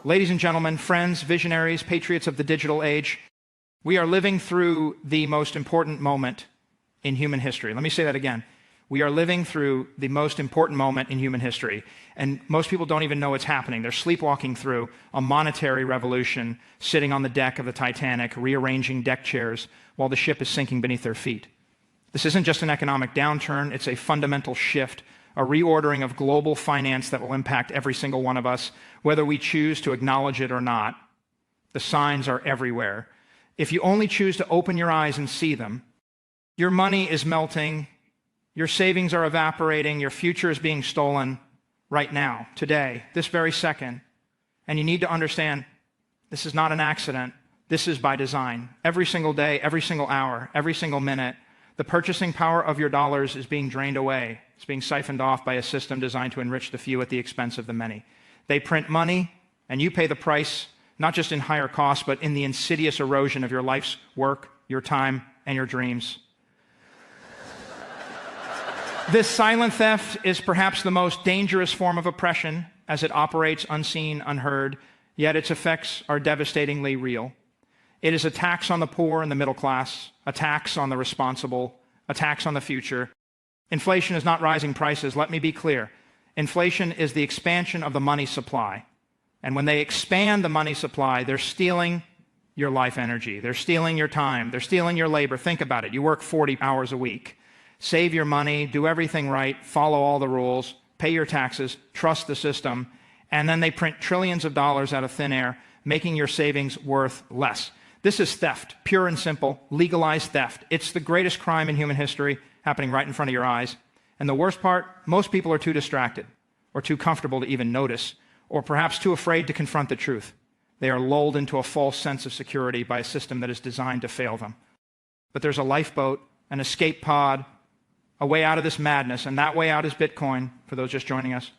Ladies and gentlemen, friends, visionaries, patriots of the digital age, we are living through the most important moment in human history. Let me say that again. We are living through the most important moment in human history, and most people don't even know it's happening. They're sleepwalking through a monetary revolution, sitting on the deck of the Titanic, rearranging deck chairs while the ship is sinking beneath their feet. This isn't just an economic downturn, it's a fundamental shift, a reordering of global finance that will impact every single one of us, whether we choose to acknowledge it or not. The signs are everywhere. If you only choose to open your eyes and see them, your money is melting, your savings are evaporating, your future is being stolen right now, today, this very second. And you need to understand, this is not an accident. This is by design. Every single day, every single hour, every single minute, the purchasing power of your dollars is being drained away. It's being siphoned off by a system designed to enrich the few at the expense of the many. They print money, and you pay the price, not just in higher costs, but in the insidious erosion of your life's work, your time, and your dreams. This silent theft is perhaps the most dangerous form of oppression, as it operates unseen, unheard, yet its effects are devastatingly real. It is a tax on the poor and the middle class, a tax on the responsible, a tax on the future. Inflation is not rising prices. Let me be clear. Inflation is the expansion of the money supply. And when they expand the money supply, they're stealing your life energy. They're stealing your time. They're stealing your labor. Think about it. You work 40 hours a week. Save your money, do everything right, follow all the rules, pay your taxes, trust the system, and then they print trillions of dollars out of thin air, making your savings worth less. This is theft, pure and simple, legalized theft. It's the greatest crime in human history, happening right in front of your eyes. And the worst part, most people are too distracted, or too comfortable to even notice, or perhaps too afraid to confront the truth. They are lulled into a false sense of security by a system that is designed to fail them. But there's a lifeboat, an escape pod, a way out of this madness, and that way out is Bitcoin, for those just joining us.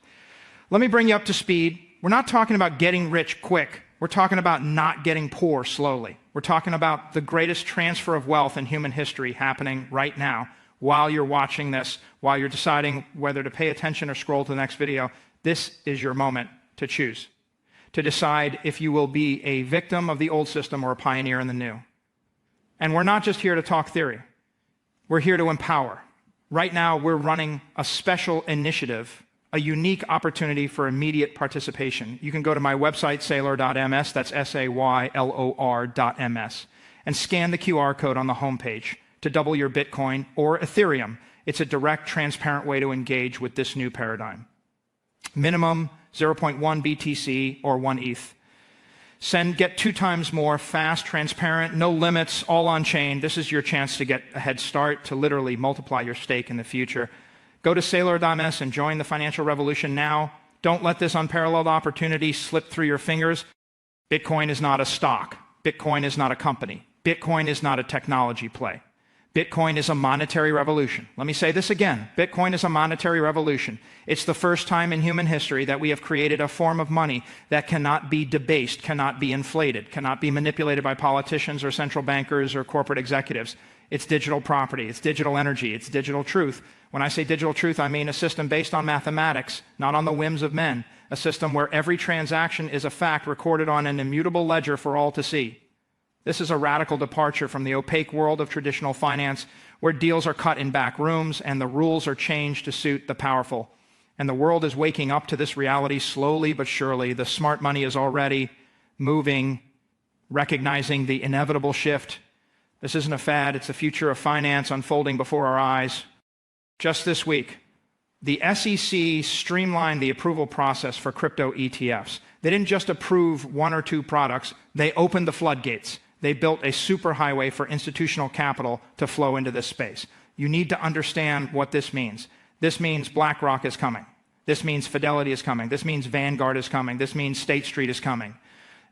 Let me bring you up to speed. We're not talking about getting rich quick. We're talking about not getting poor slowly. We're talking about the greatest transfer of wealth in human history happening right now while you're watching this, while you're deciding whether to pay attention or scroll to the next video. This is your moment to choose, to decide if you will be a victim of the old system or a pioneer in the new. And we're not just here to talk theory. We're here to empower. Right now, we're running a special initiative, a unique opportunity for immediate participation. You can go to my website, saylor.ms, that's saylor.ms, and scan the QR code on the homepage to double your Bitcoin or Ethereum. It's a direct, transparent way to engage with this new paradigm. Minimum 0.1 BTC or 1 ETH. Get 2 times more, fast, transparent, no limits, all on chain. This is your chance to get a head start, to literally multiply your stake in the future. Go to saylor.ms and join the financial revolution now. Don't let this unparalleled opportunity slip through your fingers. Bitcoin is not a stock. Bitcoin is not a company. Bitcoin is not a technology play. Bitcoin is a monetary revolution. Let me say this again. Bitcoin is a monetary revolution. It's the first time in human history that we have created a form of money that cannot be debased, cannot be inflated, cannot be manipulated by politicians or central bankers or corporate executives. It's digital property, it's digital energy, it's digital truth. When I say digital truth, I mean a system based on mathematics, not on the whims of men. A system where every transaction is a fact recorded on an immutable ledger for all to see. This is a radical departure from the opaque world of traditional finance, where deals are cut in back rooms and the rules are changed to suit the powerful. And the world is waking up to this reality slowly but surely. The smart money is already moving, recognizing the inevitable shift. This isn't a fad, it's the future of finance unfolding before our eyes. Just this week, the SEC streamlined the approval process for crypto ETFs. They didn't just approve 1 or 2 products, they opened the floodgates. They built a superhighway for institutional capital to flow into this space. You need to understand what this means. This means BlackRock is coming. This means Fidelity is coming. This means Vanguard is coming. This means State Street is coming.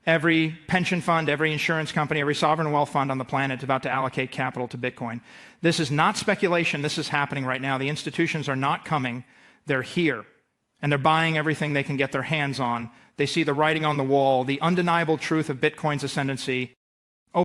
Every pension fund, every insurance company, every sovereign wealth fund on the planet is about to allocate capital to Bitcoin. This is not speculation. This is happening right now. The institutions are not coming. They're here. And they're buying everything they can get their hands on. They see the writing on the wall, the undeniable truth of Bitcoin's ascendancy.